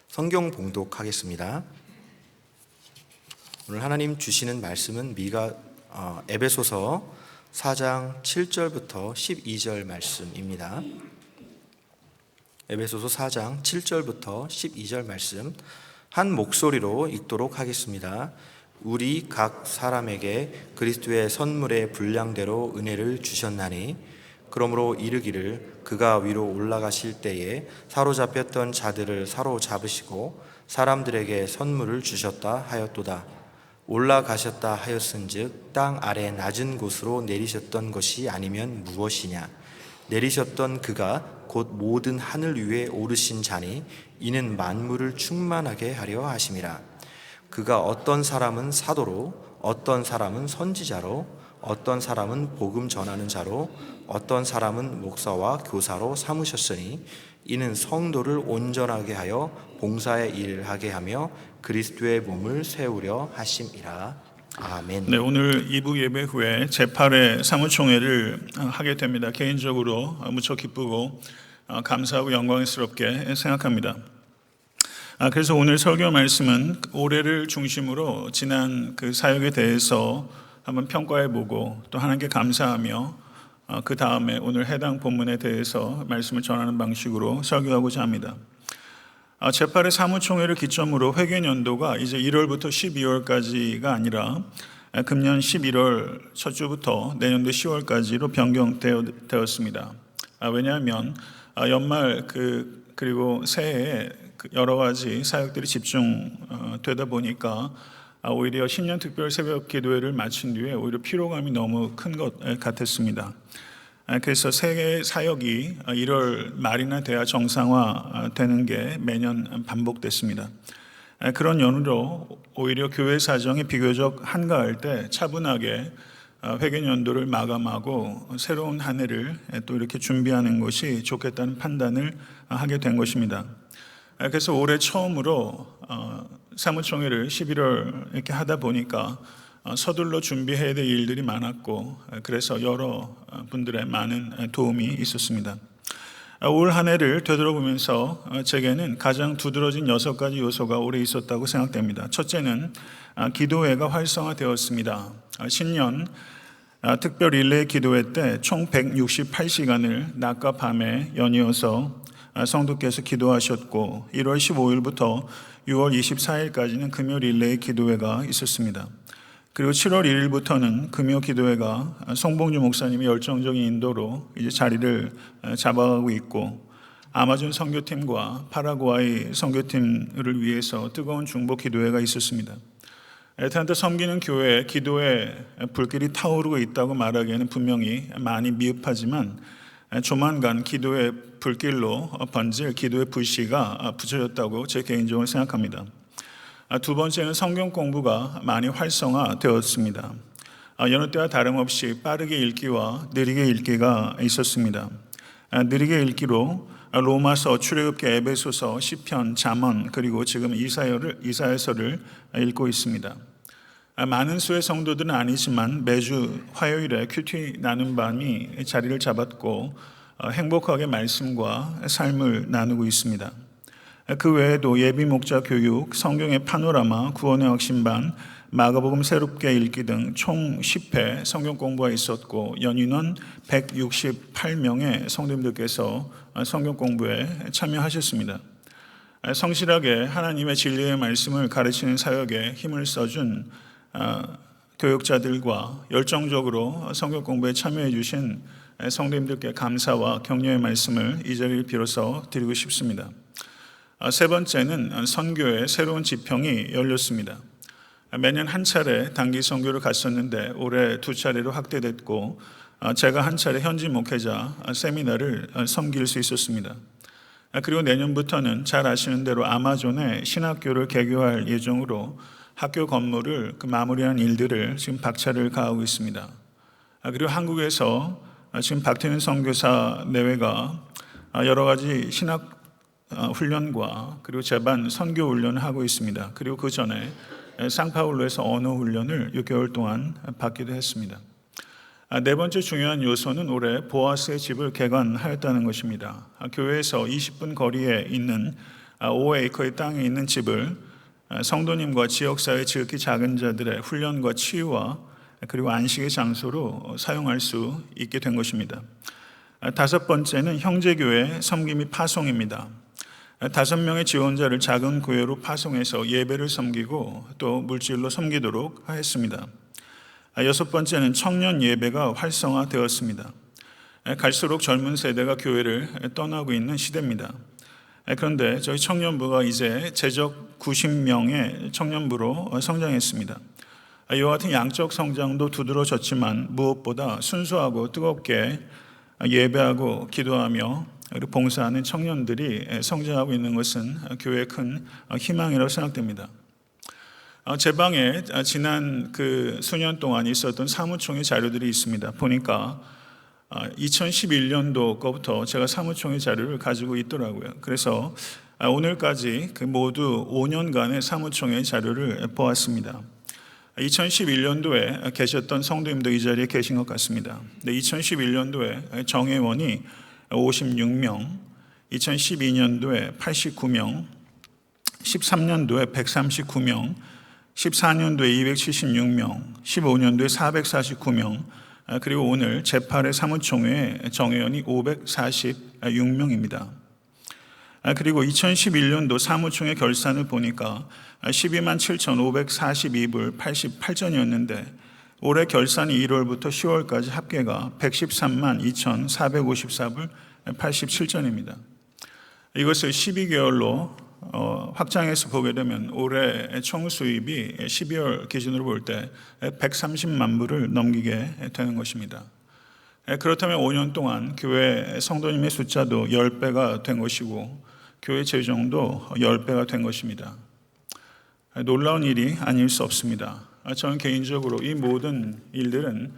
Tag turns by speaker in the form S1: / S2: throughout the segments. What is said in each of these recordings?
S1: 성경 봉독하겠습니다. 오늘 하나님 주시는 말씀은 에베소서 4장 7절부터 12절 말씀입니다. 에베소서 4장 7절부터 12절 말씀 한 목소리로 읽도록 하겠습니다. 우리 각 사람에게 그리스도의 선물의 분량대로 은혜를 주셨나니 그러므로 이르기를 그가 위로 올라가실 때에 사로잡혔던 자들을 사로잡으시고 사람들에게 선물을 주셨다 하였도다. 올라가셨다 하였은즉 땅 아래 낮은 곳으로 내리셨던 것이 아니면 무엇이냐. 내리셨던 그가 곧 모든 하늘 위에 오르신 자니 이는 만물을 충만하게 하려 하심이라. 그가 어떤 사람은 사도로, 어떤 사람은 선지자로, 어떤 사람은 복음 전하는 자로, 어떤 사람은 목사와 교사로 삼으셨으니 이는 성도를 온전하게 하여 봉사의 일을 하게 하며 그리스도의 몸을 세우려 하심이라. 아멘.
S2: 네, 오늘 2부 예배 후에 제8회 사무총회를 하게 됩니다. 개인적으로 무척 기쁘고 감사하고 영광스럽게 생각합니다. 그래서 오늘 설교 말씀은 올해를 중심으로 지난 그 사역에 대해서 한번 평가해보고 또 하나님께 감사하며 그 다음에 오늘 해당 본문에 대해서 말씀을 전하는 방식으로 설교하고자 합니다. 제8회 사무총회를 기점으로 회계연도가 이제 1월부터 12월까지가 아니라 금년 11월 첫 주부터 내년도 10월까지로 변경되었습니다. 왜냐하면 연말 그리고 새해에 여러 가지 사역들이 집중되다 보니까 오히려 신년 특별 새벽 기도회를 마친 뒤에 오히려 피로감이 너무 큰 것 같았습니다. 그래서 새해 사역이 1월 말이나 돼야 정상화되는 게 매년 반복됐습니다. 그런 연후로 오히려 교회 사정이 비교적 한가할 때 차분하게 회계연도를 마감하고 새로운 한 해를 또 이렇게 준비하는 것이 좋겠다는 판단을 하게 된 것입니다. 그래서 올해 처음으로 사무총회를 11월 이렇게 하다 보니까 서둘러 준비해야 될 일들이 많았고 그래서 여러 분들의 많은 도움이 있었습니다. 올 한 해를 되돌아보면서 제게는 가장 두드러진 6가지 요소가 올해 있었다고 생각됩니다. 첫째는 기도회가 활성화되었습니다. 신년 특별 릴레이 기도회 때 총 168시간을 낮과 밤에 연이어서 성도께서 기도하셨고 1월 15일부터 6월 24일까지는 금요 릴레이 기도회가 있었습니다. 그리고 7월 1일부터는 금요 기도회가 송봉주 목사님이 열정적인 인도로 이제 자리를 잡아가고 있고 아마존 선교팀과 파라과이 선교팀을 위해서 뜨거운 중보 기도회가 있었습니다. 애타한테 섬기는 교회에 기도의 불길이 타오르고 있다고 말하기에는 분명히 많이 미흡하지만 조만간 기도의 불길로 번질 기도의 불씨가 붙여졌다고 제 개인적으로 생각합니다. 두 번째는 성경 공부가 많이 활성화되었습니다. 여느 때와 다름없이 빠르게 읽기와 느리게 읽기가 있었습니다. 느리게 읽기로 로마서, 출애굽기, 에베소서, 시편, 잠언 그리고 지금 이사야서를 읽고 있습니다. 많은 수의 성도들은 아니지만 매주 화요일에 큐티 나눈 밤이 자리를 잡았고 행복하게 말씀과 삶을 나누고 있습니다. 그 외에도 예비 목자 교육, 성경의 파노라마, 구원의 확신반, 마가복음 새롭게 읽기 등 총 10회 성경 공부가 있었고 연인원 168명의 성도님들께서 성경 공부에 참여하셨습니다. 성실하게 하나님의 진리의 말씀을 가르치는 사역에 힘을 써준 교육자들과 열정적으로 성경 공부에 참여해 주신 성도님들께 감사와 격려의 말씀을 이 자리를 빌어서 드리고 싶습니다. 세 번째는 선교의 새로운 지평이 열렸습니다. 매년 한 차례 단기 선교를 갔었는데 올해 2차례로 확대됐고 제가 한 차례 현지 목회자 세미나를 섬길 수 있었습니다. 그리고 내년부터는 잘 아시는 대로 아마존에 신학교를 개교할 예정으로 학교 건물을 마무리한 일들을 지금 박차를 가하고 있습니다. 그리고 한국에서 지금 박태윤 선교사 내외가 여러 가지 신학 훈련과 그리고 제반 선교 훈련을 하고 있습니다. 그리고 그 전에 상파울로에서 언어 훈련을 6개월 동안 받기도 했습니다. 네 번째 중요한 요소는 올해 보아스의 집을 개관하였다는 것입니다. 교회에서 20분 거리에 있는 5에이커의 땅에 있는 집을 성도님과 지역사회 지극히 작은 자들의 훈련과 치유와 그리고 안식의 장소로 사용할 수 있게 된 것입니다. 다섯 번째는 형제교회 섬김 및 파송입니다. 5명의 지원자를 작은 교회로 파송해서 예배를 섬기고 또 물질로 섬기도록 하였습니다. 여섯 번째는 청년 예배가 활성화되었습니다. 갈수록 젊은 세대가 교회를 떠나고 있는 시대입니다. 그런데 저희 청년부가 이제 제적 90명의 청년부로 성장했습니다. 이와 같은 양적 성장도 두드러졌지만 무엇보다 순수하고 뜨겁게 예배하고 기도하며 그리고 봉사하는 청년들이 성장하고 있는 것은 교회의 큰 희망이라고 생각됩니다. 제 방에 지난 그 수년 동안 있었던 사무총회 자료들이 있습니다. 보니까 2011년도 거부터 제가 사무총회 자료를 가지고 있더라고요. 그래서 오늘까지 그 모두 5년간의 사무총회 자료를 보았습니다. 2011년도에 계셨던 성도님도 이 자리에 계신 것 같습니다. 2011년도에 정회원이 56명, 2012년도에 89명, 13년도에 139명, 14년도에 276명, 15년도에 449명, 그리고 오늘 제8회 사무총회 정회원이 546명입니다. 그리고 2011년도 사무총회 결산을 보니까 12만 7,542불 88전이었는데 올해 결산이 1월부터 10월까지 합계가 113만 2,454불 87전입니다. 이것을 12개월로 확장해서 보게 되면 올해 총 수입이 12월 기준으로 볼 때 130만 불을 넘기게 되는 것입니다. 그렇다면 5년 동안 교회 성도님의 숫자도 10배가 된 것이고 교회 재정도 10배가 된 것입니다. 놀라운 일이 아닐 수 없습니다. 저는 개인적으로 이 모든 일들은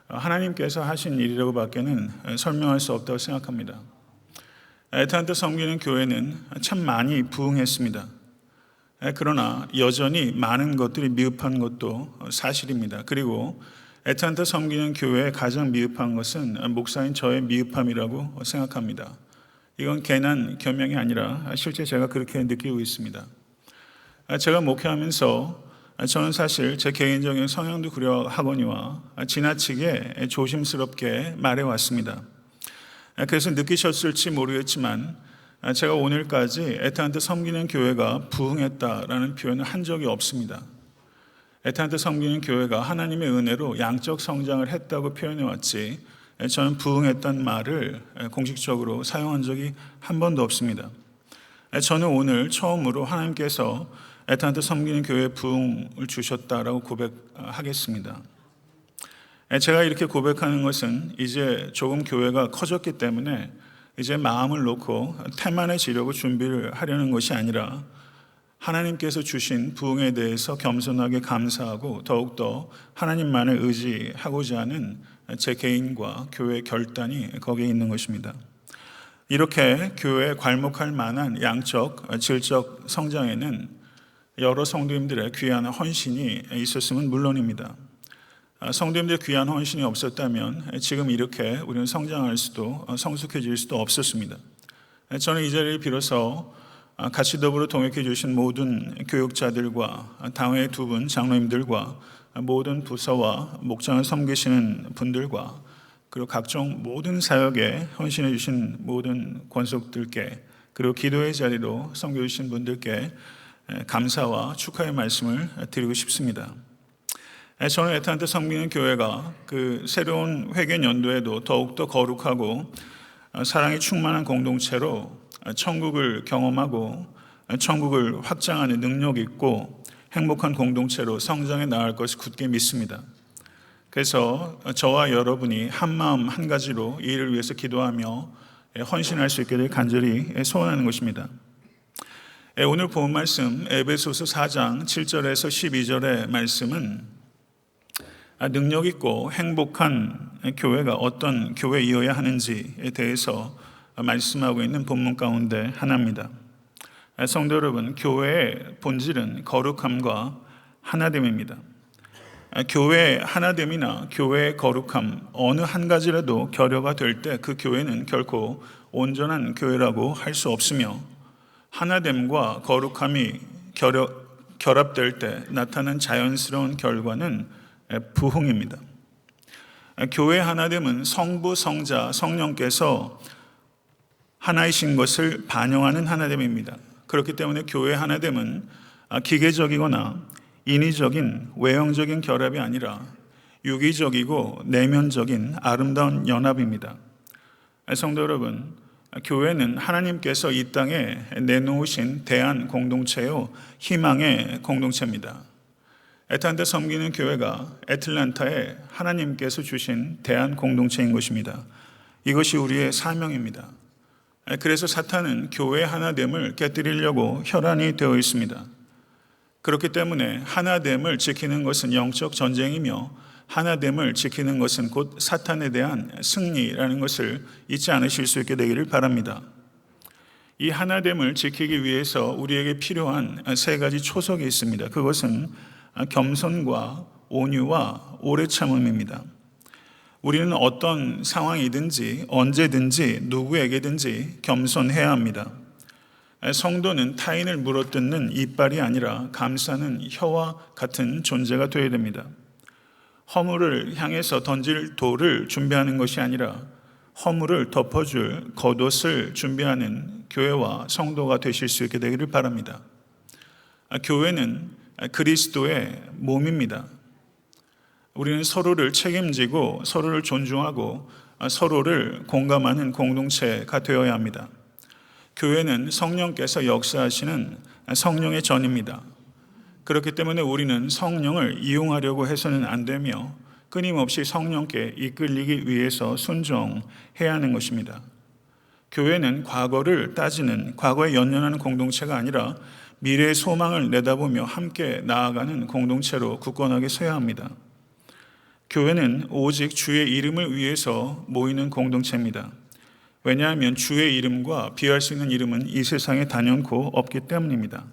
S2: 하나님께서 하신 일이라고 밖에는 설명할 수 없다고 생각합니다. 애타한테 섬기는 교회는 참 많이 부흥했습니다. 그러나 여전히 많은 것들이 미흡한 것도 사실입니다. 그리고 애타한테 섬기는 교회의 가장 미흡한 것은 목사인 저의 미흡함이라고 생각합니다. 이건 괜한 겸양이 아니라 실제 제가 그렇게 느끼고 있습니다. 제가 목회하면서 저는 사실 제 개인적인 성향도 그러하거니와 지나치게 조심스럽게 말해왔습니다. 그래서 느끼셨을지 모르겠지만 제가 오늘까지 애타한테 섬기는 교회가 부흥했다라는 표현을 한 적이 없습니다. 애타한테 섬기는 교회가 하나님의 은혜로 양적 성장을 했다고 표현해왔지 저는 부흥했다는 말을 공식적으로 사용한 적이 한 번도 없습니다. 저는 오늘 처음으로 하나님께서 애타한테 섬기는 교회에 부흥을 주셨다라고 고백하겠습니다. 제가 이렇게 고백하는 것은 이제 조금 교회가 커졌기 때문에 이제 마음을 놓고 태만해지려고 준비를 하려는 것이 아니라 하나님께서 주신 부흥에 대해서 겸손하게 감사하고 더욱더 하나님만을 의지하고자 하는 제 개인과 교회의 결단이 거기에 있는 것입니다. 이렇게 교회에 괄목할 만한 양적, 질적 성장에는 여러 성도님들의 귀한 헌신이 있었으면 물론입니다. 성도님들의 귀한 헌신이 없었다면 지금 이렇게 우리는 성장할 수도 성숙해질 수도 없었습니다. 저는 이 자리를 빌어서 같이 더불어 동역해 주신 모든 교육자들과 당회의 두 분 장로님들과 모든 부서와 목장을 섬기시는 분들과 그리고 각종 모든 사역에 헌신해 주신 모든 권속들께 그리고 기도의 자리로 섬겨주신 분들께 감사와 축하의 말씀을 드리고 싶습니다. 저는 애타한테 섬기는 교회가 그 새로운 회개 연도에도 더욱더 거룩하고 사랑이 충만한 공동체로 천국을 경험하고 천국을 확장하는 능력 있고 행복한 공동체로 성장해 나갈 것을 굳게 믿습니다. 그래서 저와 여러분이 한 마음 한 가지로 이 일을 위해서 기도하며 헌신할 수 있게 될 간절히 소원하는 것입니다. 오늘 본 말씀 에베소서 4장 7절에서 12절의 말씀은 능력 있고 행복한 교회가 어떤 교회이어야 하는지에 대해서 말씀하고 있는 본문 가운데 하나입니다. 성도 여러분, 교회의 본질은 거룩함과 하나됨입니다. 교회의 하나됨이나 교회의 거룩함 어느 한 가지라도 결여가 될 때 그 교회는 결코 온전한 교회라고 할 수 없으며 하나됨과 거룩함이 결합될 때 나타난 자연스러운 결과는 부흥입니다. 교회 하나됨은 성부, 성자, 성령께서 하나이신 것을 반영하는 하나됨입니다. 그렇기 때문에 교회 하나됨은 기계적이거나 인위적인 외형적인 결합이 아니라 유기적이고 내면적인 아름다운 연합입니다. 성도 여러분, 교회는 하나님께서 이 땅에 내놓으신 대한 공동체요, 희망의 공동체입니다. 애틀란타 섬기는 교회가 애틀란타에 하나님께서 주신 대한 공동체인 것입니다. 이것이 우리의 사명입니다. 그래서 사탄은 교회 하나됨을 깨뜨리려고 혈안이 되어 있습니다. 그렇기 때문에 하나됨을 지키는 것은 영적 전쟁이며 하나됨을 지키는 것은 곧 사탄에 대한 승리라는 것을 잊지 않으실 수 있게 되기를 바랍니다. 이 하나됨을 지키기 위해서 우리에게 필요한 세 가지 초석이 있습니다. 그것은 겸손과 온유와 오래 참음입니다. 우리는 어떤 상황이든지 언제든지 누구에게든지 겸손해야 합니다. 성도는 타인을 물어뜯는 이빨이 아니라 감싸는 혀와 같은 존재가 되어야 됩니다. 허물을 향해서 던질 돌을 준비하는 것이 아니라 허물을 덮어줄 겉옷을 준비하는 교회와 성도가 되실 수 있게 되기를 바랍니다. 교회는 그리스도의 몸입니다. 우리는 서로를 책임지고 서로를 존중하고 서로를 공감하는 공동체가 되어야 합니다. 교회는 성령께서 역사하시는 성령의 전입니다. 그렇기 때문에 우리는 성령을 이용하려고 해서는 안 되며 끊임없이 성령께 이끌리기 위해서 순종해야 하는 것입니다. 교회는 과거를 따지는, 과거에 연연하는 공동체가 아니라 미래의 소망을 내다보며 함께 나아가는 공동체로 굳건하게 서야 합니다. 교회는 오직 주의 이름을 위해서 모이는 공동체입니다. 왜냐하면 주의 이름과 비할 수 있는 이름은 이 세상에 단연코 없기 때문입니다.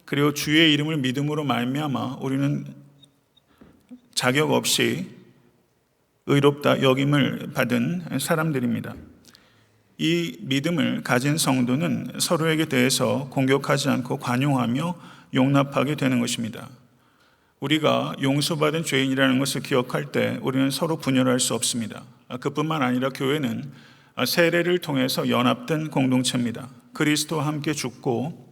S2: 그리고 주의 이름을 믿음으로 말미암아 우리는 자격 없이 의롭다 여김을 받은 사람들입니다. 이 믿음을 가진 성도는 서로에게 대해서 공격하지 않고 관용하며 용납하게 되는 것입니다. 우리가 용서받은 죄인이라는 것을 기억할 때 우리는 서로 분열할 수 없습니다. 그뿐만 아니라 교회는 세례를 통해서 연합된 공동체입니다. 그리스도와 함께 죽고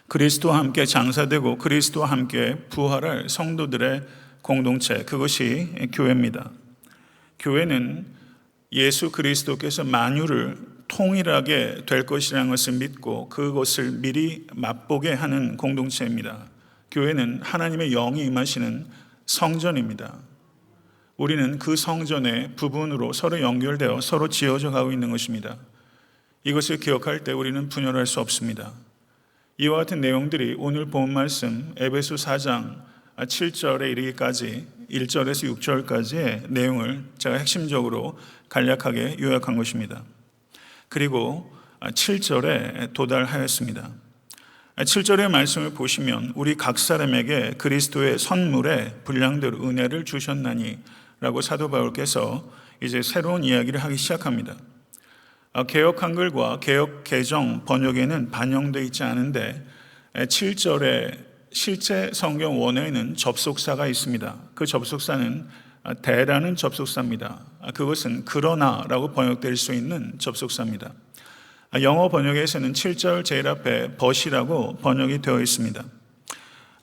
S2: 그리스도와 함께 장사되고 그리스도와 함께 부활할 성도들의 공동체, 그것이 교회입니다. 교회는 예수 그리스도께서 만유를 통일하게 될 것이라는 것을 믿고 그것을 미리 맛보게 하는 공동체입니다. 교회는 하나님의 영이 임하시는 성전입니다. 우리는 그 성전의 부분으로 서로 연결되어 서로 지어져 가고 있는 것입니다. 이것을 기억할 때 우리는 분열할 수 없습니다. 이와 같은 내용들이 오늘 본 말씀 에베소 4장 7절에 이르기까지 1절에서 6절까지의 내용을 제가 핵심적으로 간략하게 요약한 것입니다. 그리고 7절에 도달하였습니다. 7절의 말씀을 보시면 우리 각 사람에게 그리스도의 선물에 분량대로 은혜를 주셨나니 라고 사도 바울께서 이제 새로운 이야기를 하기 시작합니다. 개역 한글과 개역 개정 번역에는 반영되어 있지 않은데 7절에 실제 성경 원어에는 접속사가 있습니다. 그 접속사는 대라는 접속사입니다. 그것은 그러나라고 번역될 수 있는 접속사입니다. 영어 번역에서는 7절 제일 앞에 but이라고 번역이 되어 있습니다.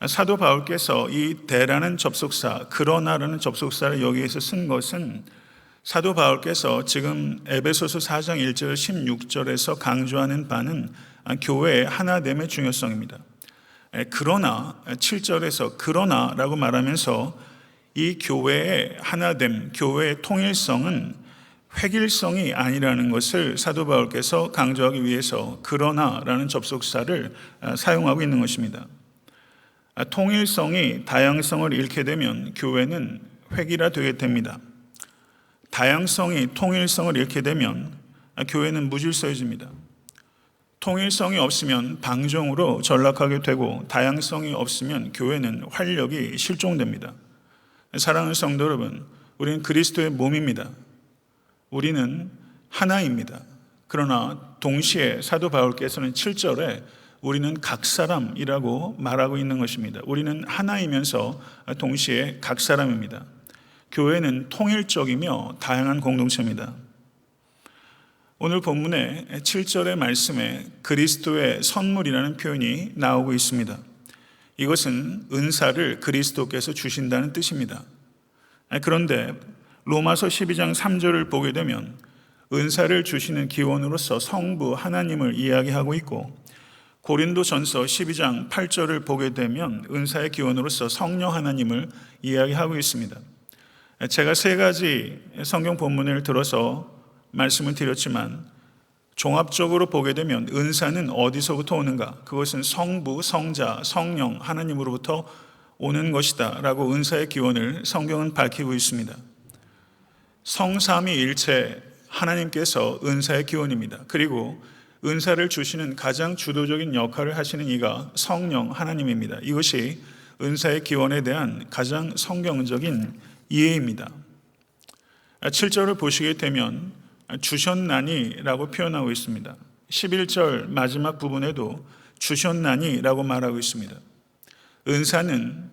S2: 사도 바울께서 이 대라는 접속사, 그러나라는 접속사를 여기에서 쓴 것은 사도 바울께서 지금 에베소서 4장 1절 16절에서 강조하는 바는 교회의 하나됨의 중요성입니다. 그러나 7절에서 그러나라고 말하면서 이 교회의 하나됨, 교회의 통일성은 획일성이 아니라는 것을 사도 바울께서 강조하기 위해서 그러나라는 접속사를 사용하고 있는 것입니다. 통일성이 다양성을 잃게 되면 교회는 획일화되게 됩니다. 다양성이 통일성을 잃게 되면 교회는 무질서해집니다. 통일성이 없으면 방종으로 전락하게 되고 다양성이 없으면 교회는 활력이 실종됩니다. 사랑하는 성도 여러분, 우리는 그리스도의 몸입니다. 우리는 하나입니다. 그러나 동시에 사도 바울께서는 7절에 우리는 각 사람이라고 말하고 있는 것입니다. 우리는 하나이면서 동시에 각 사람입니다. 교회는 통일적이며 다양한 공동체입니다. 오늘 본문의 7절의 말씀에 그리스도의 선물이라는 표현이 나오고 있습니다. 이것은 은사를 그리스도께서 주신다는 뜻입니다. 그런데 로마서 12장 3절을 보게 되면 은사를 주시는 기원으로서 성부 하나님을 이야기하고 있고, 고린도전서 12장 8절을 보게 되면 은사의 기원으로서 성령 하나님을 이야기하고 있습니다. 제가 세 가지 성경 본문을 들어서 말씀을 드렸지만 종합적으로 보게 되면 은사는 어디서부터 오는가? 그것은 성부, 성자, 성령 하나님으로부터 오는 것이다 라고 은사의 기원을 성경은 밝히고 있습니다. 성삼위일체 하나님께서 은사의 기원입니다. 그리고 은사를 주시는 가장 주도적인 역할을 하시는 이가 성령 하나님입니다. 이것이 은사의 기원에 대한 가장 성경적인 이해입니다. 7절을 보시게 되면 주셨나니라고 표현하고 있습니다. 11절 마지막 부분에도 주셨나니라고 말하고 있습니다. 은사는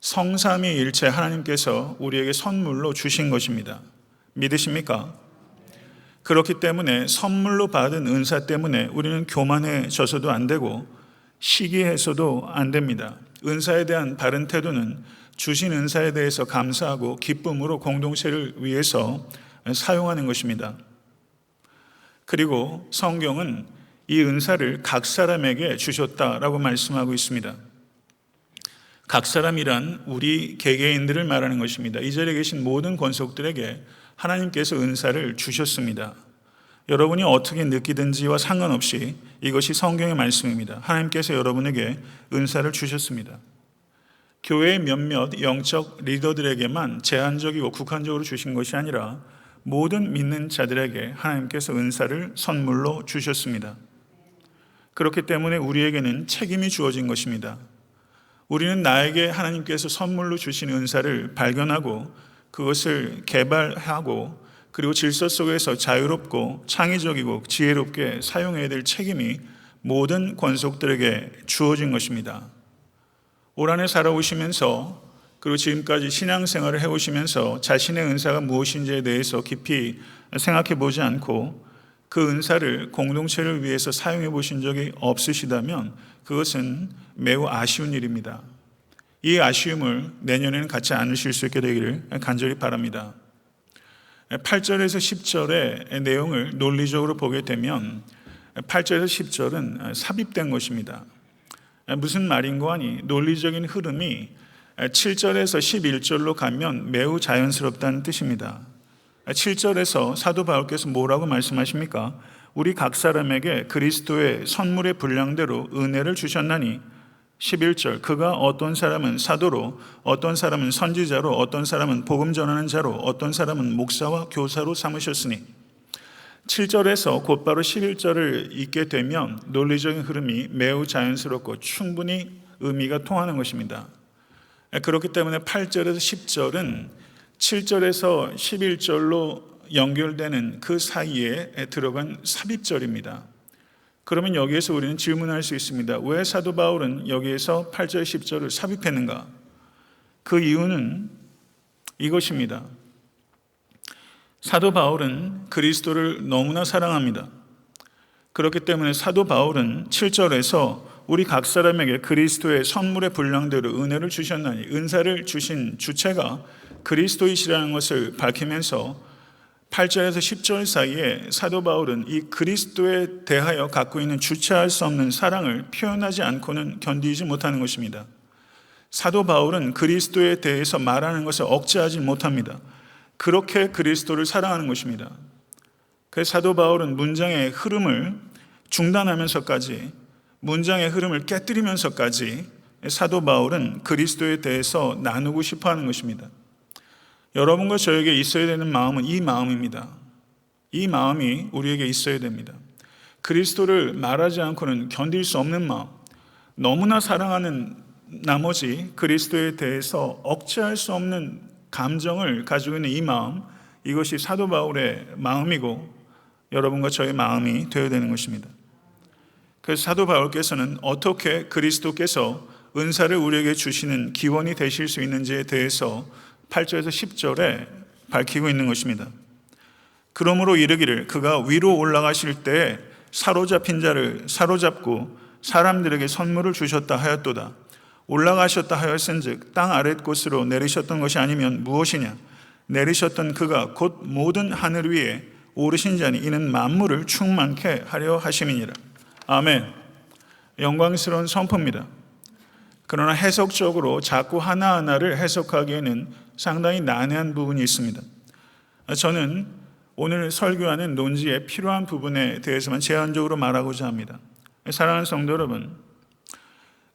S2: 성삼위일체 하나님께서 우리에게 선물로 주신 것입니다. 믿으십니까? 그렇기 때문에 선물로 받은 은사 때문에 우리는 교만해져서도 안 되고 시기해서도 안 됩니다. 은사에 대한 바른 태도는 주신 은사에 대해서 감사하고 기쁨으로 공동체를 위해서 사용하는 것입니다. 그리고 성경은 이 은사를 각 사람에게 주셨다라고 말씀하고 있습니다. 각 사람이란 우리 개개인들을 말하는 것입니다. 이 자리에 계신 모든 권속들에게 하나님께서 은사를 주셨습니다. 여러분이 어떻게 느끼든지와 상관없이 이것이 성경의 말씀입니다. 하나님께서 여러분에게 은사를 주셨습니다. 교회의 몇몇 영적 리더들에게만 제한적이고 국한적으로 주신 것이 아니라 모든 믿는 자들에게 하나님께서 은사를 선물로 주셨습니다. 그렇기 때문에 우리에게는 책임이 주어진 것입니다. 우리는 나에게 하나님께서 선물로 주신 은사를 발견하고 그것을 개발하고 그리고 질서 속에서 자유롭고 창의적이고 지혜롭게 사용해야 될 책임이 모든 권속들에게 주어진 것입니다. 올 한해 살아오시면서 그리고 지금까지 신앙생활을 해오시면서 자신의 은사가 무엇인지에 대해서 깊이 생각해 보지 않고 그 은사를 공동체를 위해서 사용해 보신 적이 없으시다면 그것은 매우 아쉬운 일입니다. 이 아쉬움을 내년에는 갖지 않으실 수 있게 되기를 간절히 바랍니다. 8절에서 10절의 내용을 논리적으로 보게 되면 8절에서 10절은 삽입된 것입니다. 무슨 말인고 하니 논리적인 흐름이 7절에서 11절로 가면 매우 자연스럽다는 뜻입니다. 7절에서 사도 바울께서 뭐라고 말씀하십니까? 우리 각 사람에게 그리스도의 선물의 분량대로 은혜를 주셨나니 11절 그가 어떤 사람은 사도로 어떤 사람은 선지자로 어떤 사람은 복음 전하는 자로 어떤 사람은 목사와 교사로 삼으셨으니 7절에서 곧바로 11절을 읽게 되면 논리적인 흐름이 매우 자연스럽고 충분히 의미가 통하는 것입니다. 그렇기 때문에 8절에서 10절은 7절에서 11절로 연결되는 그 사이에 들어간 삽입절입니다. 그러면 여기에서 우리는 질문할 수 있습니다. 왜 사도 바울은 여기에서 8절, 10절을 삽입했는가? 그 이유는 이것입니다. 사도 바울은 그리스도를 너무나 사랑합니다. 그렇기 때문에 사도 바울은 7절에서 우리 각 사람에게 그리스도의 선물의 분량대로 은혜를 주셨나니 은사를 주신 주체가 그리스도이시라는 것을 밝히면서 8절에서 10절 사이에 사도 바울은 이 그리스도에 대하여 갖고 있는 주체할 수 없는 사랑을 표현하지 않고는 견디지 못하는 것입니다. 사도 바울은 그리스도에 대해서 말하는 것을 억제하지 못합니다. 그렇게 그리스도를 사랑하는 것입니다. 그래서 사도 바울은 문장의 흐름을 중단하면서까지 문장의 흐름을 깨뜨리면서까지 사도 바울은 그리스도에 대해서 나누고 싶어 하는 것입니다. 여러분과 저에게 있어야 되는 마음은 이 마음입니다. 이 마음이 우리에게 있어야 됩니다. 그리스도를 말하지 않고는 견딜 수 없는 마음, 너무나 사랑하는 나머지 그리스도에 대해서 억제할 수 없는 감정을 가지고 있는 이 마음, 이것이 사도 바울의 마음이고 여러분과 저의 마음이 되어야 되는 것입니다. 그래서 사도 바울께서는 어떻게 그리스도께서 은사를 우리에게 주시는 기원이 되실 수 있는지에 대해서 8절에서 10절에 밝히고 있는 것입니다. 그러므로 이르기를 그가 위로 올라가실 때에 사로잡힌 자를 사로잡고 사람들에게 선물을 주셨다 하였도다. 올라가셨다 하였은즉 땅 아랫곳으로 내리셨던 것이 아니면 무엇이냐? 내리셨던 그가 곧 모든 하늘 위에 오르신 자니 이는 만물을 충만케 하려 하심이니라. 아멘. 영광스러운 선포입니다. 그러나 해석적으로 자꾸 하나하나를 해석하기에는 상당히 난해한 부분이 있습니다. 저는 오늘 설교하는 논지에 필요한 부분에 대해서만 제한적으로 말하고자 합니다. 사랑하는 성도 여러분,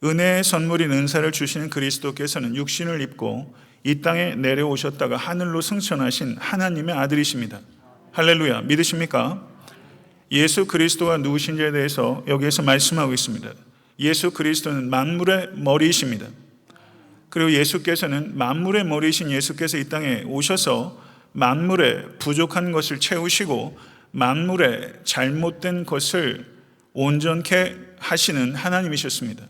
S2: 은혜의 선물인 은사를 주시는 그리스도께서는 육신을 입고 이 땅에 내려오셨다가 하늘로 승천하신 하나님의 아들이십니다. 할렐루야. 믿으십니까? 예수 그리스도가 누구신지에 대해서 여기에서 말씀하고 있습니다. 예수 그리스도는 만물의 머리이십니다. 그리고 예수께서는 만물의 머리이신 예수께서 이 땅에 오셔서 만물의 부족한 것을 채우시고 만물의 잘못된 것을 온전케 하시는 하나님이셨습니다.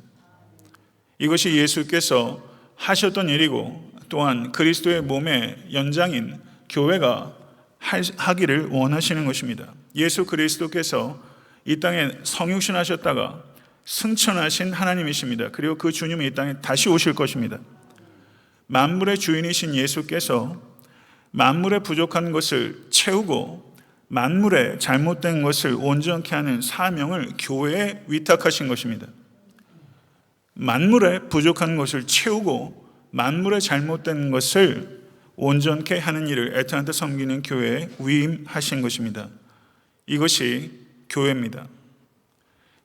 S2: 이것이 예수께서 하셨던 일이고 또한 그리스도의 몸의 연장인 교회가 하기를 원하시는 것입니다. 예수 그리스도께서 이 땅에 성육신하셨다가 승천하신 하나님이십니다. 그리고 그 주님은 이 땅에 다시 오실 것입니다. 만물의 주인이신 예수께서 만물의 부족한 것을 채우고 만물의 잘못된 것을 온전케 하는 사명을 교회에 위탁하신 것입니다. 만물의 부족한 것을 채우고 만물의 잘못된 것을 온전케 하는 일을 애타한테 섬기는 교회에 위임하신 것입니다. 이것이 교회입니다.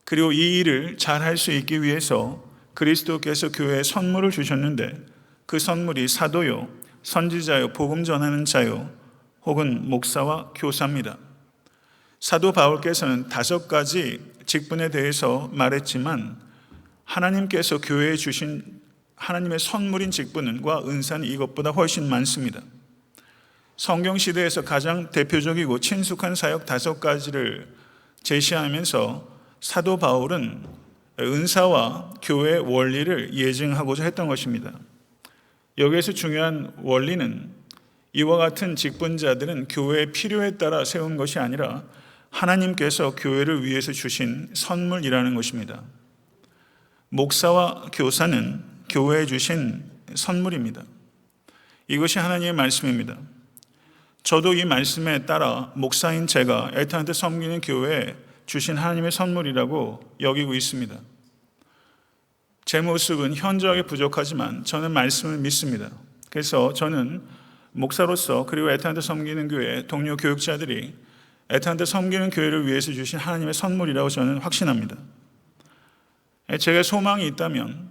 S2: 그리고 이 일을 잘 할 수 있기 위해서 그리스도께서 교회에 선물을 주셨는데 그 선물이 사도요, 선지자요, 복음 전하는 자요, 혹은 목사와 교사입니다. 사도 바울께서는 5가지 직분에 대해서 말했지만 하나님께서 교회에 주신 하나님의 선물인 직분과 은사는 이것보다 훨씬 많습니다. 성경시대에서 가장 대표적이고 친숙한 사역 5가지를 제시하면서 사도 바울은 은사와 교회의 원리를 예증하고자 했던 것입니다. 여기에서 중요한 원리는 이와 같은 직분자들은 교회의 필요에 따라 세운 것이 아니라 하나님께서 교회를 위해서 주신 선물이라는 것입니다. 목사와 교사는 교회에 주신 선물입니다. 이것이 하나님의 말씀입니다. 저도 이 말씀에 따라 목사인 제가 애타한테 섬기는 교회에 주신 하나님의 선물이라고 여기고 있습니다. 제 모습은 현저하게 부족하지만 저는 말씀을 믿습니다. 그래서 저는 목사로서 그리고 애타한테 섬기는 교회 동료 교육자들이 애타한테 섬기는 교회를 위해서 주신 하나님의 선물이라고 저는 확신합니다. 제가 소망이 있다면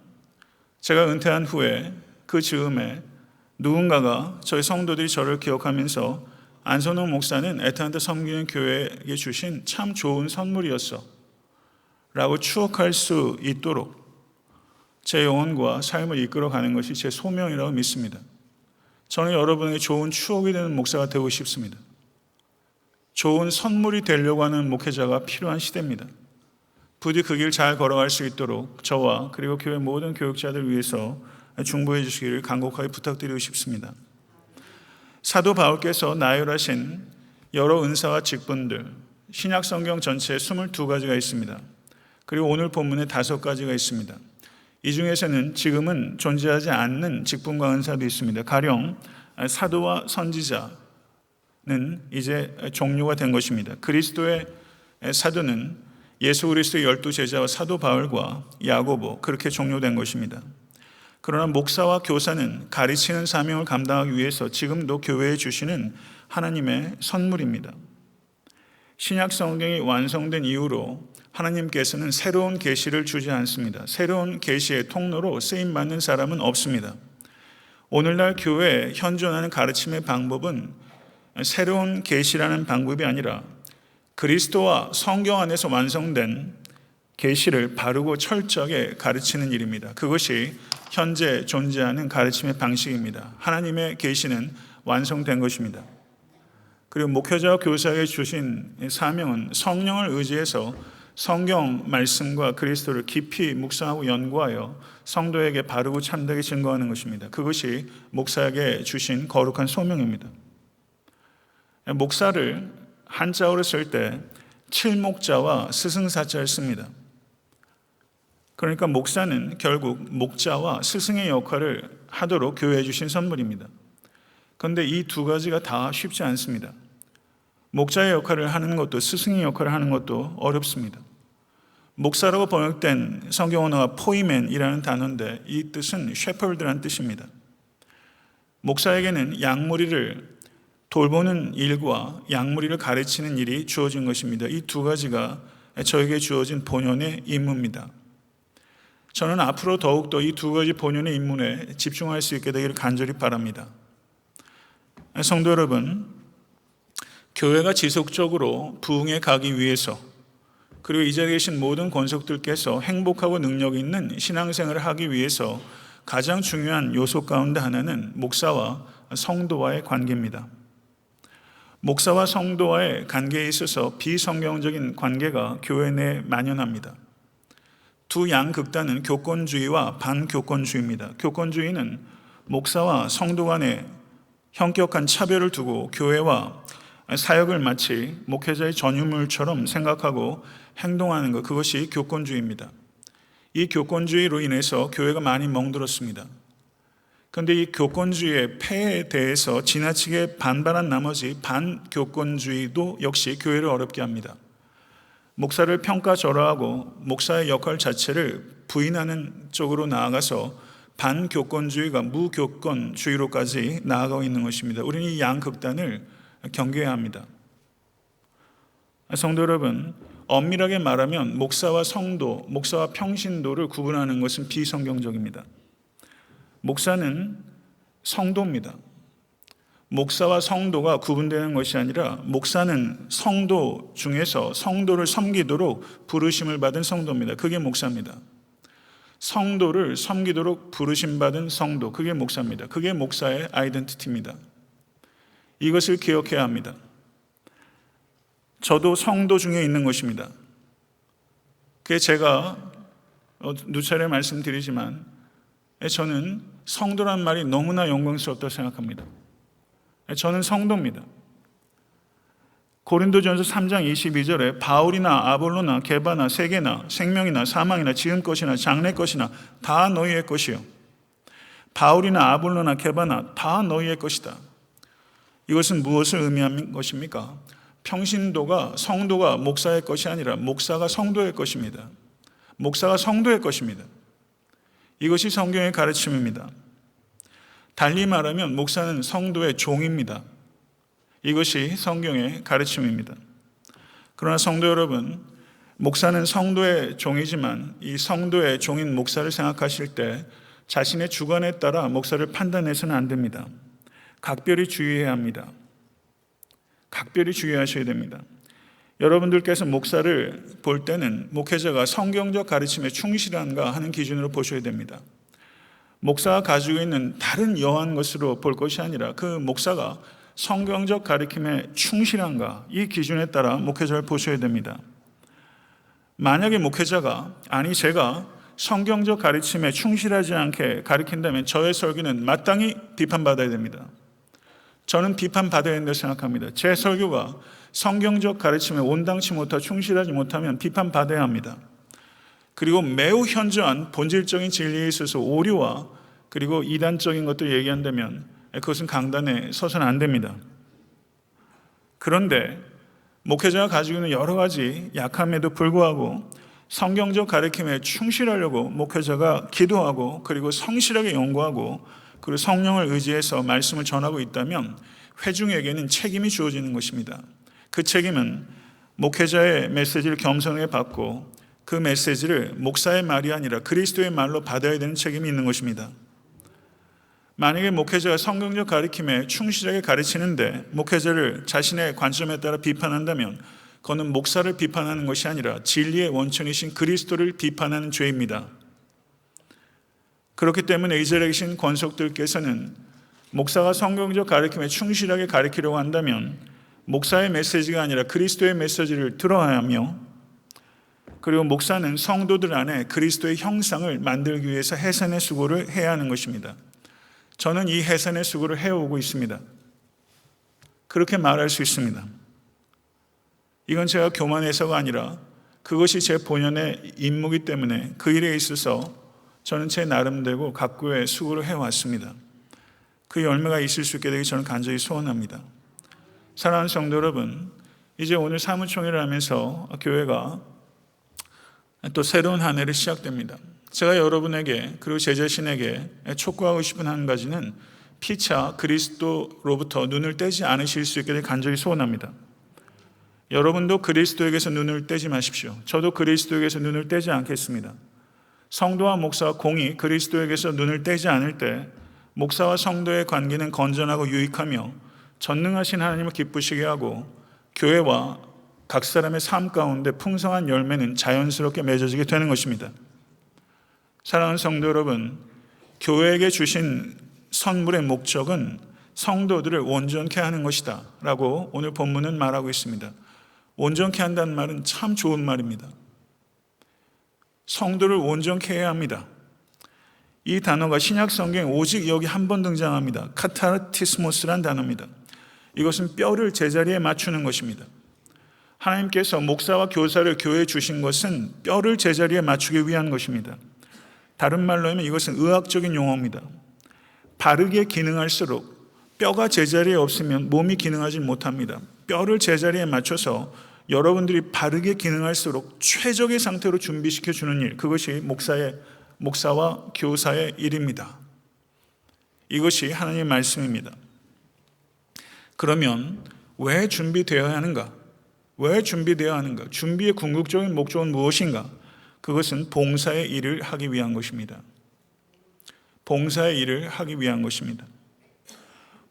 S2: 제가 은퇴한 후에 그 즈음에 누군가가 저희 성도들이 저를 기억하면서 안선홍 목사는 애타한테 섬기는 교회에게 주신 참 좋은 선물이었어 라고 추억할 수 있도록 제 영혼과 삶을 이끌어가는 것이 제 소명이라고 믿습니다. 저는 여러분에게 좋은 추억이 되는 목사가 되고 싶습니다. 좋은 선물이 되려고 하는 목회자가 필요한 시대입니다. 부디 그 길 잘 걸어갈 수 있도록 저와 그리고 교회 모든 교육자들 위해서 중보해 주시기를 간곡하게 부탁드리고 싶습니다. 사도 바울께서 나열하신 여러 은사와 직분들, 신약 성경 전체에 22가지가 있습니다. 그리고 오늘 본문에 5가지가 있습니다. 이 중에서는 지금은 존재하지 않는 직분과 은사도 있습니다. 가령 사도와 선지자는 이제 종료가 된 것입니다. 그리스도의 사도는 예수 그리스도의 12제자와 사도 바울과 야고보 그렇게 종료된 것입니다. 그러나 목사와 교사는 가르치는 사명을 감당하기 위해서 지금도 교회에 주시는 하나님의 선물입니다. 신약 성경이 완성된 이후로 하나님께서는 새로운 계시를 주지 않습니다. 새로운 계시의 통로로 쓰임받는 사람은 없습니다. 오늘날 교회에 현존하는 가르침의 방법은 새로운 계시라는 방법이 아니라 그리스도와 성경 안에서 완성된 계시를 바르고 철저하게 가르치는 일입니다. 그것이 현재 존재하는 가르침의 방식입니다. 하나님의 계시는 완성된 것입니다. 그리고 목회자와 교사에게 주신 사명은 성령을 의지해서 성경 말씀과 그리스도를 깊이 묵상하고 연구하여 성도에게 바르고 참되게 증거하는 것입니다. 그것이 목사에게 주신 거룩한 소명입니다. 목사를 한자어로 쓸 때 칠목자와 스승사자를 씁니다. 그러니까 목사는 결국 목자와 스승의 역할을 하도록 교회에 주신 선물입니다. 그런데 이 두 가지가 다 쉽지 않습니다. 목자의 역할을 하는 것도 스승의 역할을 하는 것도 어렵습니다. 목사라고 번역된 성경 언어가 포이맨이라는 단어인데 이 뜻은 셰퍼드라는 뜻입니다. 목사에게는 양무리를 돌보는 일과 양무리를 가르치는 일이 주어진 것입니다. 이 두 가지가 저에게 주어진 본연의 임무입니다. 저는 앞으로 더욱더 이 두 가지 본연의 임무에 집중할 수 있게 되기를 간절히 바랍니다. 성도 여러분, 교회가 지속적으로 부흥에 가기 위해서 그리고 이 자리에 계신 모든 권속들께서 행복하고 능력 있는 신앙생활을 하기 위해서 가장 중요한 요소 가운데 하나는 목사와 성도와의 관계입니다. 목사와 성도와의 관계에 있어서 비성경적인 관계가 교회 내에 만연합니다. 두 양극단은 교권주의와 반교권주의입니다. 교권주의는 목사와 성도 간의 현격한 차별을 두고 교회와 사역을 마치 목회자의 전유물처럼 생각하고 행동하는 것, 그것이 교권주의입니다. 이 교권주의로 인해서 교회가 많이 멍들었습니다. 그런데 이 교권주의의 폐해에 대해서 지나치게 반발한 나머지 반교권주의도 역시 교회를 어렵게 합니다. 목사를 평가절하하고 목사의 역할 자체를 부인하는 쪽으로 나아가서 반교권주의가 무교권주의로까지 나아가고 있는 것입니다. 우리는 이 양극단을 경계해야 합니다. 성도 여러분, 엄밀하게 말하면 목사와 성도, 목사와 평신도를 구분하는 것은 비성경적입니다. 목사는 성도입니다. 목사와 성도가 구분되는 것이 아니라 목사는 성도 중에서 성도를 섬기도록 부르심을 받은 성도입니다. 그게 목사입니다. 성도를 섬기도록 부르심받은 성도, 그게 목사입니다. 그게 목사의 아이덴티티입니다. 이것을 기억해야 합니다. 저도 성도 중에 있는 것입니다. 그게 제가 누차례 말씀드리지만 저는 성도란 말이 너무나 영광스럽다고 생각합니다. 저는 성도입니다. 고린도전서 3장 22절에 바울이나 아볼로나 게바나 세계나 생명이나 사망이나 지은 것이나 장래 것이나 다 너희의 것이요. 바울이나 아볼로나 게바나 다 너희의 것이다. 이것은 무엇을 의미하는 것입니까? 평신도가 성도가 목사의 것이 아니라 목사가 성도의 것입니다. 목사가 성도의 것입니다. 이것이 성경의 가르침입니다. 달리 말하면 목사는 성도의 종입니다. 이것이 성경의 가르침입니다. 그러나 성도 여러분, 목사는 성도의 종이지만 이 성도의 종인 목사를 생각하실 때 자신의 주관에 따라 목사를 판단해서는 안 됩니다. 각별히 주의해야 합니다. 각별히 주의하셔야 됩니다. 여러분들께서 목사를 볼 때는 목회자가 성경적 가르침에 충실한가 하는 기준으로 보셔야 됩니다. 목사가 가지고 있는 다른 여한 것으로 볼 것이 아니라 그 목사가 성경적 가르침에 충실한가, 이 기준에 따라 목회자를 보셔야 됩니다. 만약에 목회자가 제가 성경적 가르침에 충실하지 않게 가르친다면 저의 설교는 마땅히 비판받아야 됩니다. 저는 비판받아야 된다고 생각합니다. 제 설교가 성경적 가르침에 온당치 못하고 충실하지 못하면 비판받아야 합니다. 그리고 매우 현저한 본질적인 진리에 있어서 오류와 그리고 이단적인 것들을 얘기한다면 그것은 강단에 서서는 안 됩니다. 그런데 목회자가 가지고 있는 여러 가지 약함에도 불구하고 성경적 가르침에 충실하려고 목회자가 기도하고 그리고 성실하게 연구하고 그리고 성령을 의지해서 말씀을 전하고 있다면 회중에게는 책임이 주어지는 것입니다. 그 책임은 목회자의 메시지를 겸손하게 받고 그 메시지를 목사의 말이 아니라 그리스도의 말로 받아야 되는 책임이 있는 것입니다. 만약에 목회자가 성경적 가르침에 충실하게 가르치는데 목회자를 자신의 관점에 따라 비판한다면 그거는 목사를 비판하는 것이 아니라 진리의 원천이신 그리스도를 비판하는 죄입니다. 그렇기 때문에 이 자리에 계신 권속들께서는 목사가 성경적 가르침에 충실하게 가르치려고 한다면 목사의 메시지가 아니라 그리스도의 메시지를 들어야 하며, 그리고 목사는 성도들 안에 그리스도의 형상을 만들기 위해서 해산의 수고를 해야 하는 것입니다. 저는 이 해산의 수고를 해오고 있습니다. 그렇게 말할 수 있습니다. 이건 제가 교만해서가 아니라 그것이 제 본연의 임무이기 때문에 그 일에 있어서 저는 제 나름대로 각고의 수고를 해왔습니다. 그 열매가 있을 수 있게 되기 저는 간절히 소원합니다. 사랑하는 성도 여러분, 이제 오늘 사무총회를 하면서 교회가 또 새로운 한 해를 시작됩니다. 제가 여러분에게 그리고 제 자신에게 촉구하고 싶은 한 가지는 피차 그리스도로부터 눈을 떼지 않으실 수 있게 간절히 소원합니다. 여러분도 그리스도에게서 눈을 떼지 마십시오. 저도 그리스도에게서 눈을 떼지 않겠습니다. 성도와 목사와 공이 그리스도에게서 눈을 떼지 않을 때 목사와 성도의 관계는 건전하고 유익하며 전능하신 하나님을 기쁘시게 하고 교회와 각 사람의 삶 가운데 풍성한 열매는 자연스럽게 맺어지게 되는 것입니다. 사랑하는 성도 여러분, 교회에게 주신 선물의 목적은 성도들을 온전케 하는 것이다 라고 오늘 본문은 말하고 있습니다. 온전케 한다는 말은 참 좋은 말입니다. 성도를 온전케 해야 합니다. 이 단어가 신약 성경에 오직 여기 한 번 등장합니다. 카타르티스모스란 단어입니다. 이것은 뼈를 제자리에 맞추는 것입니다. 하나님께서 목사와 교사를 교회에 주신 것은 뼈를 제자리에 맞추기 위한 것입니다. 다른 말로 하면 이것은 의학적인 용어입니다. 바르게 기능할수록 뼈가 제자리에 없으면 몸이 기능하지 못합니다. 뼈를 제자리에 맞춰서 여러분들이 바르게 기능할수록 최적의 상태로 준비시켜 주는 일, 그것이 목사와 교사의 일입니다. 이것이 하나님의 말씀입니다. 그러면 왜 준비되어야 하는가? 왜 준비되어야 하는가? 준비의 궁극적인 목적은 무엇인가? 그것은 봉사의 일을 하기 위한 것입니다. 봉사의 일을 하기 위한 것입니다.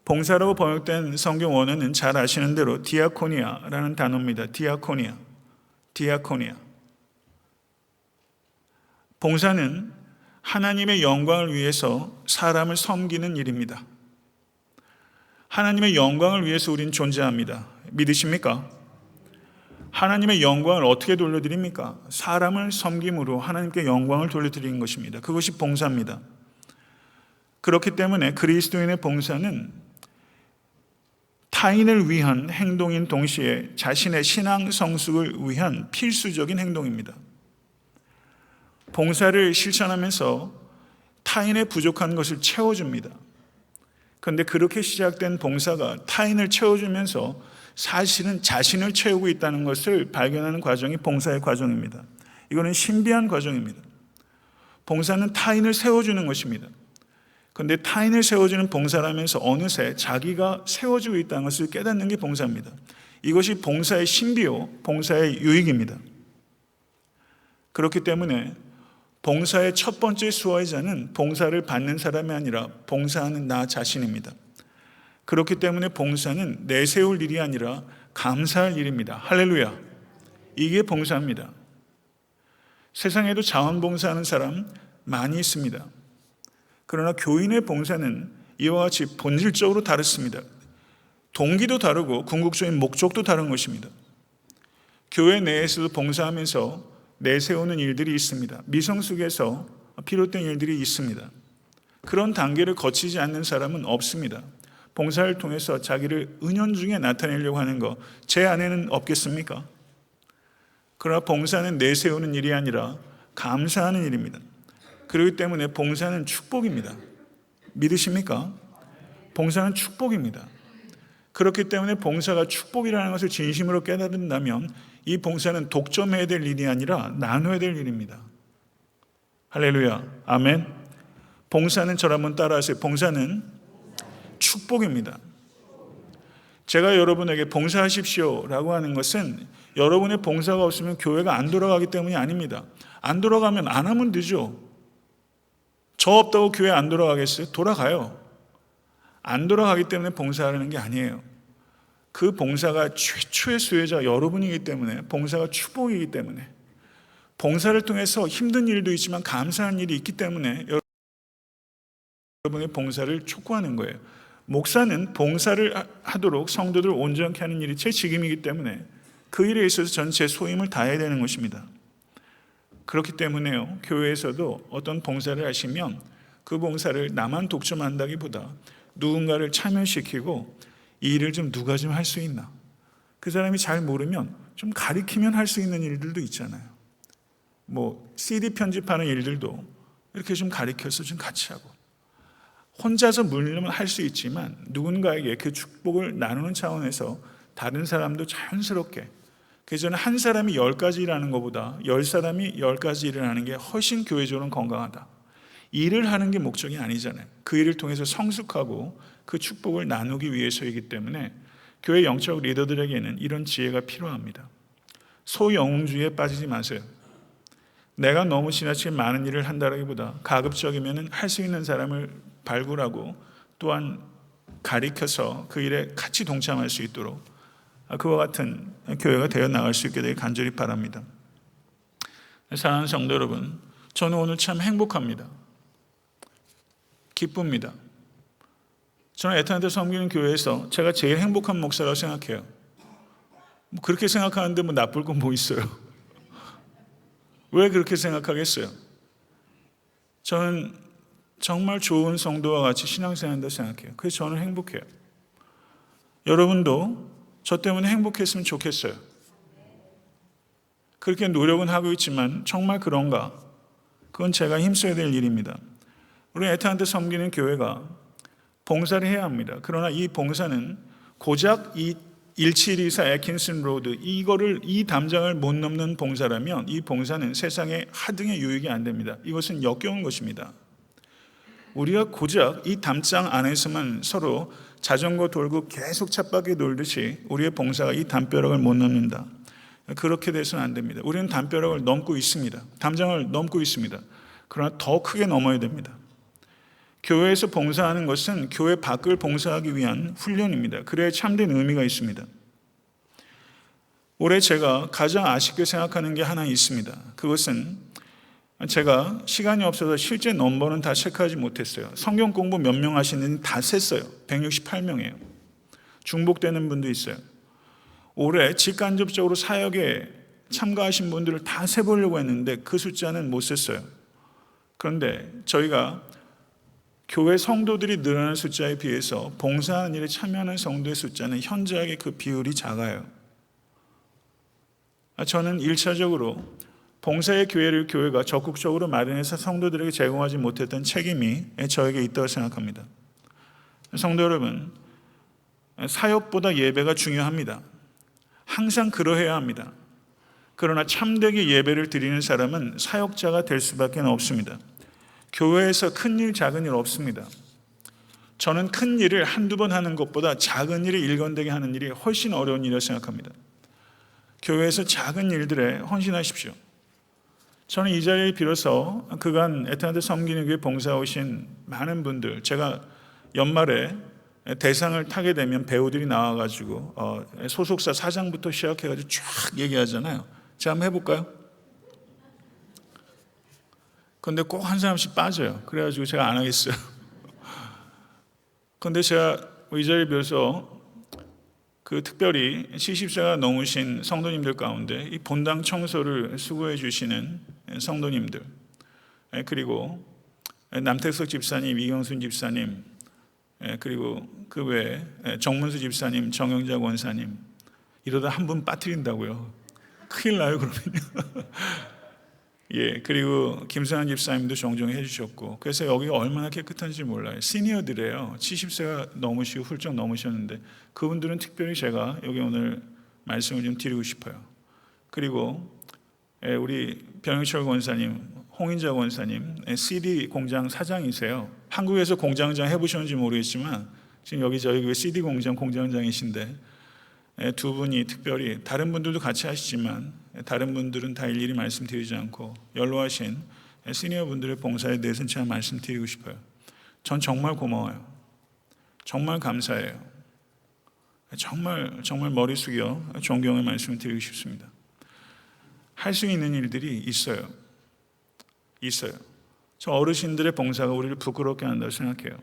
S2: 봉사라고 번역된 성경 원어는 잘 아시는 대로 디아코니아라는 단어입니다. 디아코니아. 봉사는 하나님의 영광을 위해서 사람을 섬기는 일입니다. 하나님의 영광을 위해서 우리는 존재합니다. 믿으십니까? 하나님의 영광을 어떻게 돌려드립니까? 사람을 섬김으로 하나님께 영광을 돌려드리는 것입니다. 그것이 봉사입니다. 그렇기 때문에 그리스도인의 봉사는 타인을 위한 행동인 동시에 자신의 신앙 성숙을 위한 필수적인 행동입니다. 봉사를 실천하면서 타인의 부족한 것을 채워줍니다. 그런데 그렇게 시작된 봉사가 타인을 채워주면서 사실은 자신을 채우고 있다는 것을 발견하는 과정이 봉사의 과정입니다. 이거는 신비한 과정입니다. 봉사는 타인을 세워주는 것입니다. 그런데 타인을 세워주는 봉사라면서 어느새 자기가 세워지고 있다는 것을 깨닫는 게 봉사입니다. 이것이 봉사의 신비요, 봉사의 유익입니다. 그렇기 때문에 봉사의 첫 번째 수혜자는 봉사를 받는 사람이 아니라 봉사하는 나 자신입니다. 그렇기 때문에 봉사는 내세울 일이 아니라 감사할 일입니다. 할렐루야. 이게 봉사입니다. 세상에도 자원봉사하는 사람 많이 있습니다. 그러나 교인의 봉사는 이와 같이 본질적으로 다릅니다. 동기도 다르고 궁극적인 목적도 다른 것입니다. 교회 내에서도 봉사하면서 내세우는 일들이 있습니다. 미성숙에서 비롯된 일들이 있습니다. 그런 단계를 거치지 않는 사람은 없습니다. 봉사를 통해서 자기를 은연중에 나타내려고 하는 거 제 안에는 없겠습니까? 그러나 봉사는 내세우는 일이 아니라 감사하는 일입니다. 그렇기 때문에 봉사는 축복입니다. 믿으십니까? 봉사는 축복입니다. 그렇기 때문에 봉사가 축복이라는 것을 진심으로 깨닫는다면 이 봉사는 독점해야 될 일이 아니라 나눠야 될 일입니다. 할렐루야. 아멘. 봉사는 저를 한번 따라하세요. 봉사는 축복입니다. 제가 여러분에게 봉사하십시오 라고 하는 것은 여러분의 봉사가 없으면 교회가 안 돌아가기 때문이 아닙니다. 안 돌아가면 안 하면 되죠. 저 없다고 교회 안 돌아가겠어요? 돌아가요. 안 돌아가기 때문에 봉사하는 게 아니에요. 그 봉사가 최초의 수혜자 여러분이기 때문에, 봉사가 축복이기 때문에, 봉사를 통해서 힘든 일도 있지만 감사한 일이 있기 때문에 여러분의 봉사를 촉구하는 거예요. 목사는 봉사를 하도록 성도들을 온전케 하는 일이 제 직임이기 때문에 그 일에 있어서 저는 제 소임을 다해야 되는 것입니다. 그렇기 때문에요, 교회에서도 어떤 봉사를 하시면 그 봉사를 나만 독점한다기보다 누군가를 참여시키고 이 일을 좀 누가 좀 할 수 있나, 그 사람이 잘 모르면 좀 가리키면 할 수 있는 일들도 있잖아요. CD 편집하는 일들도 이렇게 좀 가리켜서 좀 같이 하고, 혼자서 물리면 할 수 있지만 누군가에게 그 축복을 나누는 차원에서 다른 사람도 자연스럽게, 그래서 저는 한 사람이 10가지 일하는 것보다 10사람이 10가지 일을 하는 게 훨씬 교회적으로 건강하다. 일을 하는 게 목적이 아니잖아요. 그 일을 통해서 성숙하고 그 축복을 나누기 위해서이기 때문에 교회 영적 리더들에게는 이런 지혜가 필요합니다. 소영웅주의에 빠지지 마세요. 내가 너무 지나치게 많은 일을 한다기보다 가급적이면 할 수 있는 사람을 발굴하고 또한 가리켜서 그 일에 같이 동참할 수 있도록 그와 같은 교회가 되어 나갈 수 있게 되길 간절히 바랍니다. 사랑하는 성도 여러분, 저는 오늘 참 행복합니다. 기쁩니다. 저는 애타한테 섬기는 교회에서 제가 제일 행복한 목사라고 생각해요. 그렇게 생각하는데 나쁠 건 뭐 있어요? 왜 그렇게 생각하겠어요? 저는 정말 좋은 성도와 같이 신앙생활한다고 생각해요. 그래서 저는 행복해요. 여러분도 저 때문에 행복했으면 좋겠어요. 그렇게 노력은 하고 있지만 정말 그런가? 그건 제가 힘써야 될 일입니다. 우리 애타한테 섬기는 교회가 봉사를 해야 합니다. 그러나 이 봉사는 고작 이 1724 애킨슨 로드 이 담장을 못 넘는 봉사라면 이 봉사는 세상에 하등의 유익이 안 됩니다. 이것은 역겨운 것입니다. 우리가 고작 이 담장 안에서만 서로 자전거 돌고 계속 찻바퀴 돌듯이 우리의 봉사가 이 담벼락을 못 넘는다. 그렇게 돼서는 안 됩니다. 우리는 담벼락을 넘고 있습니다. 담장을 넘고 있습니다. 그러나 더 크게 넘어야 됩니다. 교회에서 봉사하는 것은 교회 밖을 봉사하기 위한 훈련입니다. 그래야 참된 의미가 있습니다. 올해 제가 가장 아쉽게 생각하는 게 하나 있습니다. 그것은 제가 시간이 없어서 실제 넘버는 다 체크하지 못했어요. 성경 공부 몇 명 하시는지 다 셌어요. 168명이에요. 중복되는 분도 있어요. 올해 직간접적으로 사역에 참가하신 분들을 다 세보려고 했는데 그 숫자는 못 셌어요. 그런데 저희가 교회 성도들이 늘어나는 숫자에 비해서 봉사하는 일에 참여하는 성도의 숫자는 현저하게 그 비율이 작아요. 저는 1차적으로 봉사의 기회를 교회가 적극적으로 마련해서 성도들에게 제공하지 못했던 책임이 저에게 있다고 생각합니다. 성도 여러분, 사역보다 예배가 중요합니다. 항상 그러해야 합니다. 그러나 참되게 예배를 드리는 사람은 사역자가 될 수밖에 없습니다. 교회에서 큰 일, 작은 일 없습니다. 저는 큰 일을 한두 번 하는 것보다 작은 일을 일관되게 하는 일이 훨씬 어려운 일이라고 생각합니다. 교회에서 작은 일들에 헌신하십시오. 저는 이 자리에 빌어서 그간 애타한테 섬기는 교회 봉사해 오신 많은 분들, 제가 연말에 대상을 타게 되면 배우들이 나와가지고 소속사 사장부터 시작해가지고 쫙 얘기하잖아요. 제가 한번 해볼까요? 근데 꼭 한 사람씩 빠져요. 그래가지고 제가 안 하겠어요. 근데 제가 이 자리에 빌어서 특별히 70세가 넘으신 성도님들 가운데 이 본당 청소를 수고해 주시는 성도님들, 그리고 남택석 집사님, 이경순 집사님, 그리고 그 외에 정문수 집사님, 정영자 권사님, 이러다 한 분 빠뜨린다고요. 큰일 나요, 그러면. 예, 그리고 김수환 집사님도 종종 해주셨고, 그래서 여기가 얼마나 깨끗한지 몰라요. 시니어들이에요. 70세가 넘으시고 훌쩍 넘으셨는데 그분들은 특별히 제가 여기 오늘 말씀을 좀 드리고 싶어요. 그리고 우리 병영철 권사님, 홍인자 권사님, CD 공장 사장이세요. 한국에서 공장장 해보셨는지 모르겠지만 지금 여기 저희 그 CD 공장 공장장이신데 두 분이 특별히, 다른 분들도 같이 하시지만 다른 분들은 다 일일이 말씀드리지 않고 연로하신 시니어 분들의 봉사에 대해서는 제가 말씀드리고 싶어요. 전 정말 고마워요. 정말 감사해요. 정말 머리 숙여 존경의 말씀을 드리고 싶습니다. 할 수 있는 일들이 있어요. 저 어르신들의 봉사가 우리를 부끄럽게 한다고 생각해요.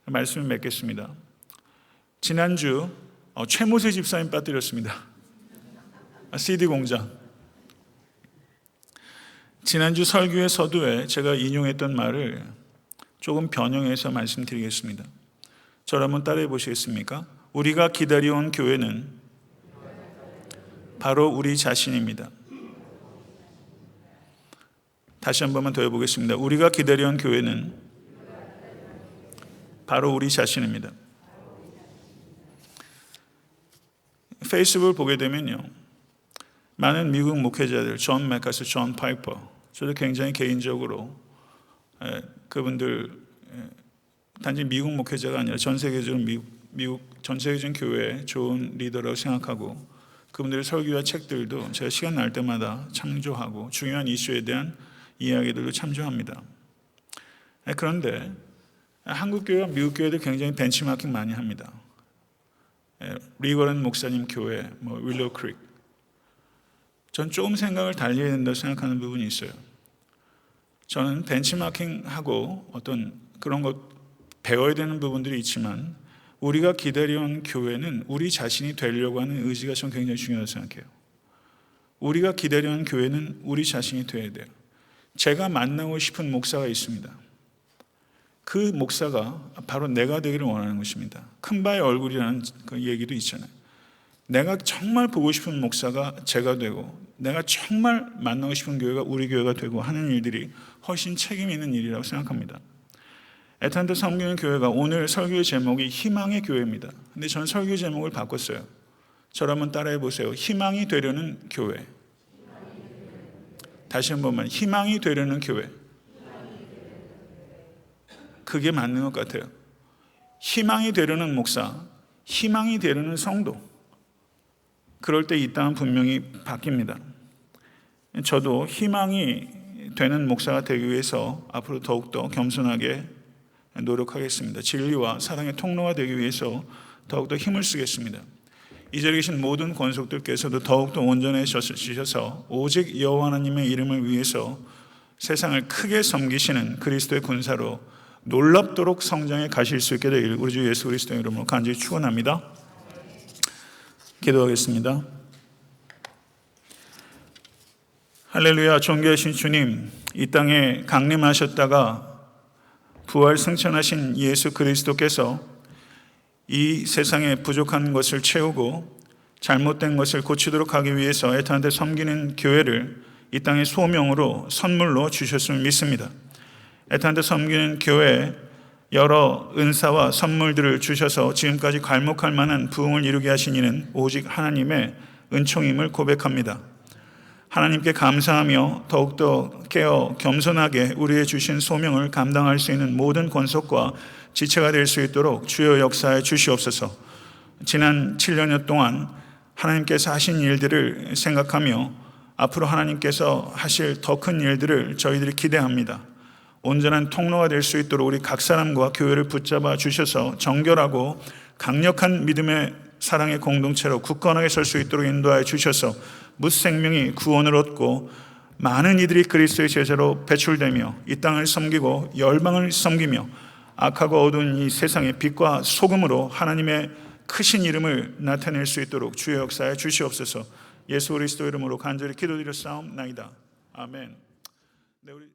S2: 말씀을 맺겠습니다. 지난주 최모세 집사님 빠뜨렸습니다. CD 공장. 지난주 설교의 서두에 제가 인용했던 말을 조금 변형해서 말씀드리겠습니다. 저를 한번 따라해 보시겠습니까? 우리가 기다려온 교회는 바로 우리 자신입니다. 다시 한 번만 더 해보겠습니다. 우리가 기다려온 교회는 바로 우리 자신입니다. 페이스북을 보게 되면요, 많은 미국 목회자들, 존 맥카스, 존 파이퍼, 저도 굉장히 개인적으로 그분들 단지 미국 목회자가 아니라 전 세계적으로 미국 전 세계적인 교회의 좋은 리더라고 생각하고, 그분들의 설교와 책들도 제가 시간 날 때마다 참조하고 중요한 이슈에 대한 이야기들도 참조합니다. 그런데 한국 교회와 미국 교회도 굉장히 벤치마킹 많이 합니다. 리거런 목사님 교회, 윌로우 크릭. 전 조금 생각을 달리 해야 된다고 생각하는 부분이 있어요. 저는 벤치마킹하고 어떤 그런 것 배워야 되는 부분들이 있지만, 우리가 기다려온 교회는 우리 자신이 되려고 하는 의지가 전 굉장히 중요하다고 생각해요. 우리가 기다려온 교회는 우리 자신이 되어야 돼요. 제가 만나고 싶은 목사가 있습니다. 그 목사가 바로 내가 되기를 원하는 것입니다. 큰 바의 얼굴이라는 그 얘기도 있잖아요. 내가 정말 보고 싶은 목사가 제가 되고, 내가 정말 만나고 싶은 교회가 우리 교회가 되고 하는 일들이 훨씬 책임 있는 일이라고 생각합니다. 애타한테 섬기는 교회가, 오늘 설교의 제목이 희망의 교회입니다. 근데 저는 설교 제목을 바꿨어요. 저를 한번 따라해 보세요. 희망이 되려는 교회. 다시 한 번만, 희망이 되려는 교회. 그게 맞는 것 같아요. 희망이 되려는 목사, 희망이 되려는 성도. 그럴 때 이 땅은 분명히 바뀝니다. 저도 희망이 되는 목사가 되기 위해서 앞으로 더욱더 겸손하게 노력하겠습니다. 진리와 사랑의 통로가 되기 위해서 더욱더 힘을 쓰겠습니다. 이 자리에 계신 모든 권속들께서도 더욱더 온전해지셔서 오직 여호와 하나님의 이름을 위해서 세상을 크게 섬기시는 그리스도의 군사로 놀랍도록 성장해 가실 수 있게 되길 우리 주 예수 그리스도의 이름으로 간절히 축원합니다. 기도하겠습니다. 할렐루야. 존귀하신 주님, 이 땅에 강림하셨다가 부활 승천하신 예수 그리스도께서 이 세상에 부족한 것을 채우고 잘못된 것을 고치도록 하기 위해서 애타한테 섬기는 교회를 이 땅의 소명으로 선물로 주셨음을 믿습니다. 애타한테 섬기는 교회에 여러 은사와 선물들을 주셔서 지금까지 괄목할 만한 부흥을 이루게 하신 이는 오직 하나님의 은총임을 고백합니다. 하나님께 감사하며 더욱더 깨어 겸손하게 우리의 주신 소명을 감당할 수 있는 모든 권속과 지체가 될 수 있도록 주여 역사해 주시옵소서. 지난 7년여 동안 하나님께서 하신 일들을 생각하며 앞으로 하나님께서 하실 더 큰 일들을 저희들이 기대합니다. 온전한 통로가 될 수 있도록 우리 각 사람과 교회를 붙잡아 주셔서 정결하고 강력한 믿음의 사랑의 공동체로 굳건하게 설 수 있도록 인도하여 주셔서 무생명이 구원을 얻고 많은 이들이 그리스도의 제자로 배출되며 이 땅을 섬기고 열방을 섬기며 악하고 어두운 이 세상의 빛과 소금으로 하나님의 크신 이름을 나타낼 수 있도록 주의 역사에 주시옵소서. 예수 그리스도 이름으로 간절히 기도드려 싸움나이다. 아멘. 네, 우리